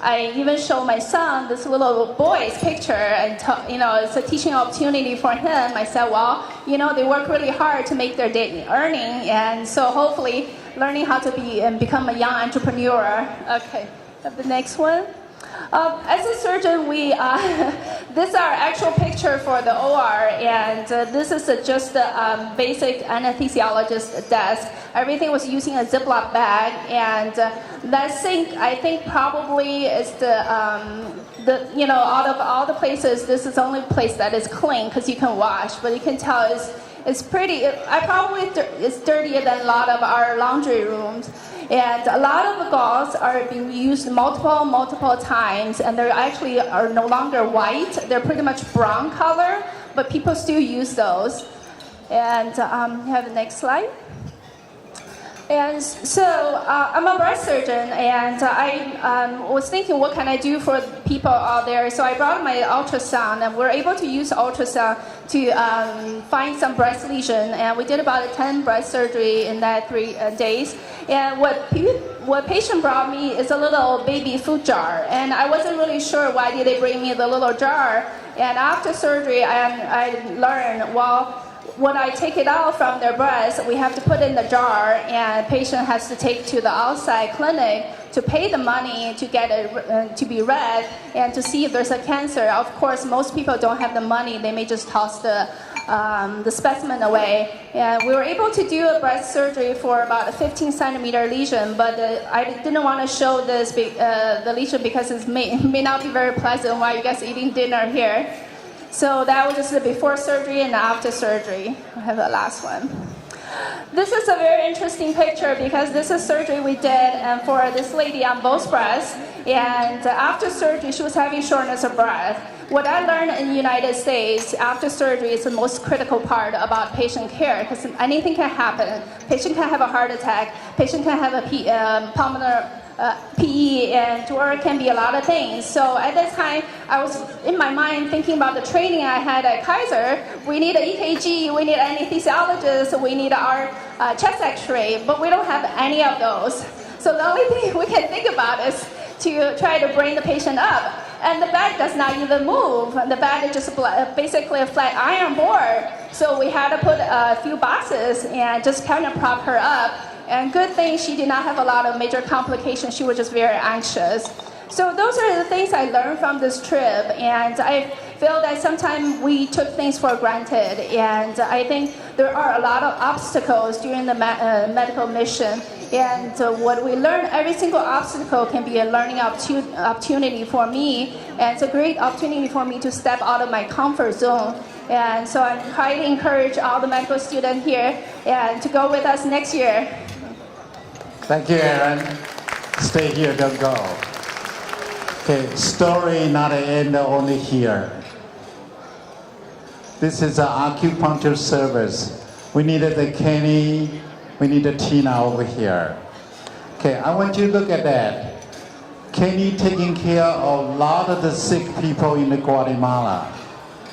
I even show my son this little boy's picture, and it's a teaching opportunity for him. I said, well, they work really hard to make their daily earning, and so hopefully learning how to be and become a young entrepreneur. Okay, the next one. As a surgeon, this is our actual picture for the OR, and this is just the basic anesthesiologist desk. Everything was using a Ziploc bag, and that sink, I think, probably is out of all the places, this is the only place that is clean because you can wash, but you can tell it's pretty. It's dirtier than a lot of our laundry rooms. And a lot of the gauze are being used multiple times, and they actually are no longer white. They're pretty much brown color, but people still use those. And you have the next slide. And so I'm a breast surgeon, and I was thinking, what can I do for people out there? So I brought my ultrasound, and we're able to use ultrasound to find some breast lesion. And we did about 10 breast surgery in that 3 days. And what patient brought me is a little baby food jar, and I wasn't really sure why did they bring me the little jar. And after surgery, I learned, well, when I take it out from their breast, we have to put in the jar, and the patient has to take to the outside clinic to pay the money to get it to be read and to see if there's a cancer. Of course, most people don't have the money; they may just toss the specimen away. And we were able to do a breast surgery for about a 15-centimeter lesion, but I didn't want to show this the lesion because it may not be very pleasant while you guys eating dinner here. So that was just the before surgery and after surgery. I have the last one. This is a very interesting picture because this is surgery we did for this lady on both breasts. And after surgery, she was having shortness of breath. What I learned in the United States, after surgery is the most critical part about patient care because anything can happen. Patient can have a heart attack. Patient can have a pulmonary PE, and or it can be a lot of things. So at that time, I was in my mind thinking about the training I had at Kaiser. We need an EKG, we need an anesthesiologist, we need our chest X-ray, but we don't have any of those. So the only thing we can think about is to try to bring the patient up. And the bed does not even move. The bed is just basically a flat iron board. So we had to put a few boxes and just kind of prop her up. And good thing she did not have a lot of major complications. She was just very anxious. So those are the things I learned from this trip. And I feel that sometimes we took things for granted. And I think there are a lot of obstacles during the medical mission. And what we learn, every single obstacle can be a learning opportunity for me. And it's a great opportunity for me to step out of my comfort zone. And so I highly encourage all the medical students here and to go with us next year. Thank you, Aaron. Stay here, don't go. Okay, story not end only here. This is an acupuncture service. We needed the Kenny, we need the Tina over here. Okay, I want you to look at that. Kenny taking care of a lot of the sick people in Guatemala.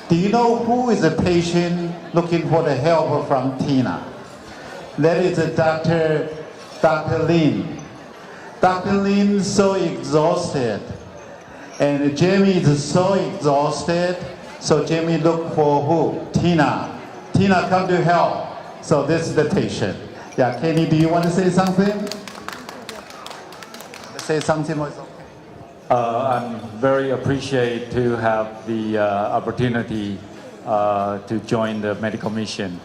Do you know who is a patient looking for the help from Tina? That is Dr. Lin. Dr. Lin is so exhausted, and Jamie is so exhausted, so Jamie look for who? Tina. Tina come to help. So this is the patient. Yeah, Kenny, do you want to say something? Say something was okay. I'm very appreciated to have the opportunity to join the medical mission.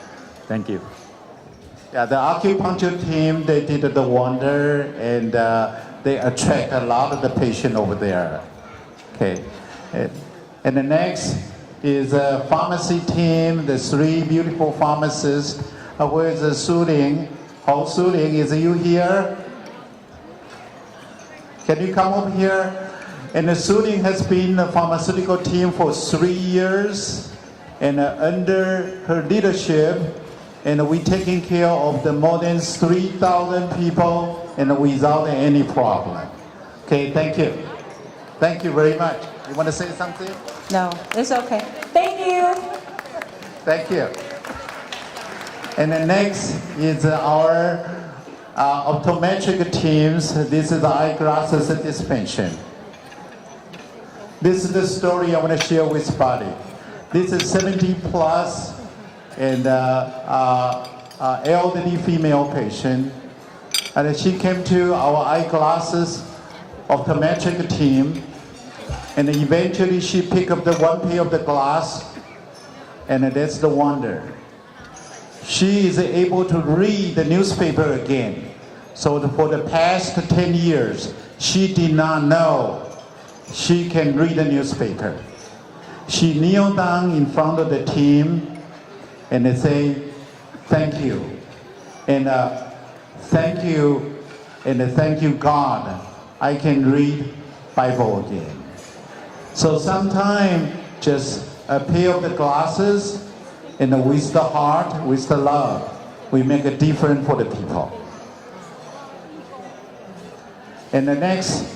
Thank you. Yeah, the acupuncture team, they did the wonder, and they attract a lot of the patient over there. Okay, and the next is a pharmacy team, the 3 beautiful pharmacists. Where is Su Ling? How Su Ling, is you here? Can you come over here? And the Su Ling has been the pharmaceutical team for 3 years, and under her leadership, and we taking care of the more than 3,000 people and without any problem. Okay, thank you. Thank you very much. You want to say something? No, it's okay. Thank you. Thank you. And the next is our optometric teams. This is the eyeglasses dispensation. This is the story I want to share with Buddy. This is 70 plus and elderly female patient. And she came to our eyeglasses optometric team. And eventually she picked up the one pair of the glass. And that's the wonder. She is able to read the newspaper again. So for the past 10 years, she did not know she can read the newspaper. She kneeled down in front of the team and they say, thank you. And thank you, and thank you God, I can read Bible again. So sometimes just a pair of the glasses and with the heart, with the love, we make a difference for the people. And the next,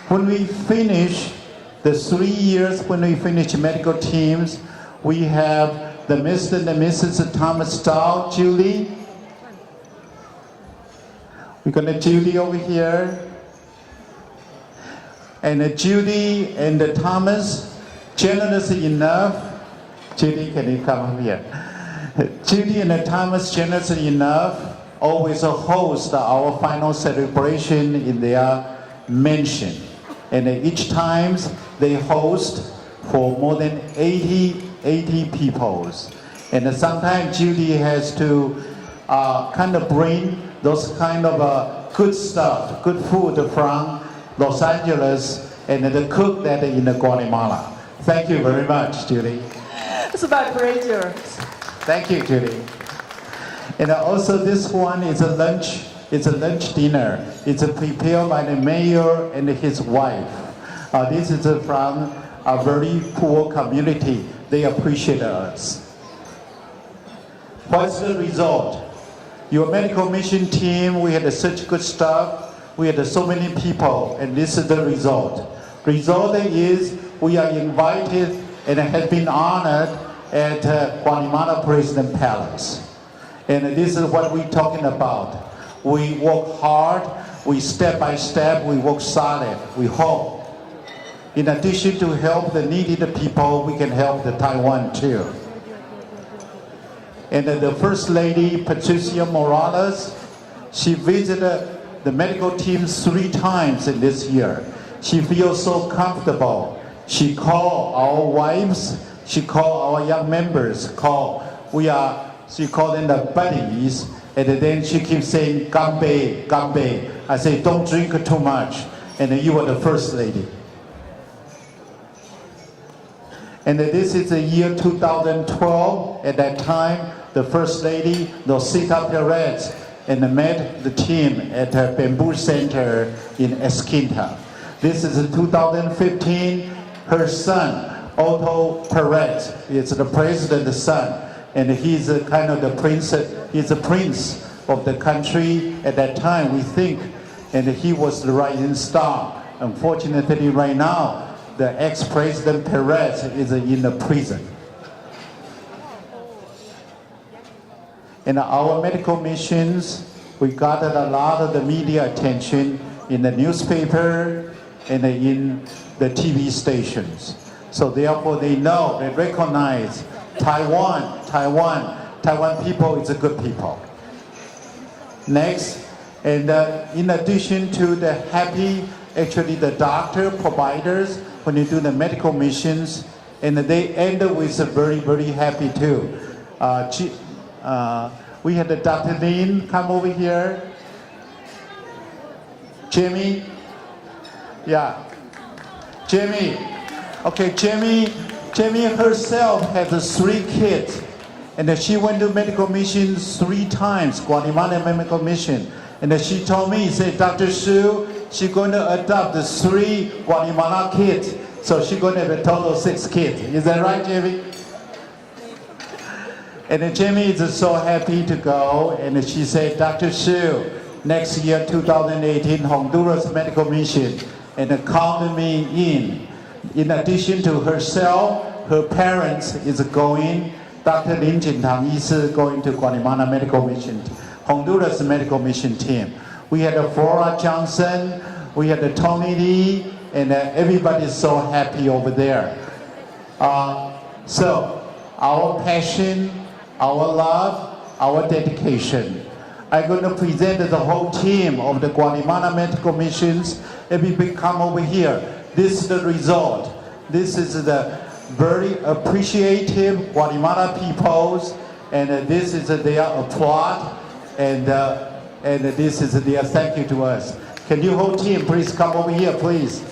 when we finish the 3 years, when we finish medical teams, we have the Mr. and the Mrs. Thomas Stahl, Julie. We're gonna Julie over here. And Judy and Thomas, generous enough. Judy, can you come over here? Judy and Thomas, generous enough, always host our final celebration in their mansion. And each time they host for more than 80 people. And sometimes Judy has to kind of bring those kind of good stuff, good food from Los Angeles and then cook that in Guatemala. Thank you very much, Judy. It's my pleasure. Thank you, Judy. And also this one is a lunch. It's a lunch dinner. It's prepared by the mayor and his wife. This is from a very poor community. They appreciate us. What's the result? Your medical mission team, we had such good stuff. We had so many people, and this is the result. Result is we are invited and have been honored at Guatemala President Palace. And this is what we're talking about. We work hard, we step by step, we work solid, we hope. In addition to help the needy people, we can help the Taiwan too. And the First Lady, Patricia Morales, she visited the medical team 3 times in this year. She feels so comfortable. She called our wives, she called our young members, she called them the buddies, and then she keeps saying, Gambe, Gambe. I say, don't drink too much. And you are the First Lady. And this is the year 2012. At that time, the First Lady, Rosita Perez, and met the team at the Bamboo Center in Esquinta. This is 2015. Her son, Otto Perez, is the president's son, and he's kind of the prince. He's the prince of the country at that time, we think, and he was the rising star. Unfortunately, right now, the ex-president Perez is in the prison. In our medical missions, we gathered a lot of the media attention in the newspaper and in the TV stations. So therefore they know, they recognize Taiwan people is a good people. Next, and in addition to the happy, actually the doctor, providers, when you do the medical missions, and they end with a very, very happy too. We had the Dr. Lin come over here. Jamie? Yeah. Jamie. Okay, Jamie herself has 3 kids. And she went to medical mission 3 times, Guatemala medical mission. And she told me, said, Dr. Shu, she's going to adopt the 3 Guatemala kids. So she's going to have a total of 6 kids. Is that right, Jamie? And Jamie is so happy to go. And she said, Dr. Shu, next year, 2018, Honduras medical mission. And called me in. In addition to herself, her parents is going. Dr. Lin Jintang is going to Guatemala medical mission, Honduras medical mission team. We had Flora Johnson, we had Tony Lee, and everybody is so happy over there. So our passion, our love, our dedication. I'm going to present the whole team of the Guatemala Medical Missions. Everybody come over here. This is the result. This is the very appreciative Guatemala peoples, and this is their applaud, and this is their thank you to us. Can you whole team please come over here, please?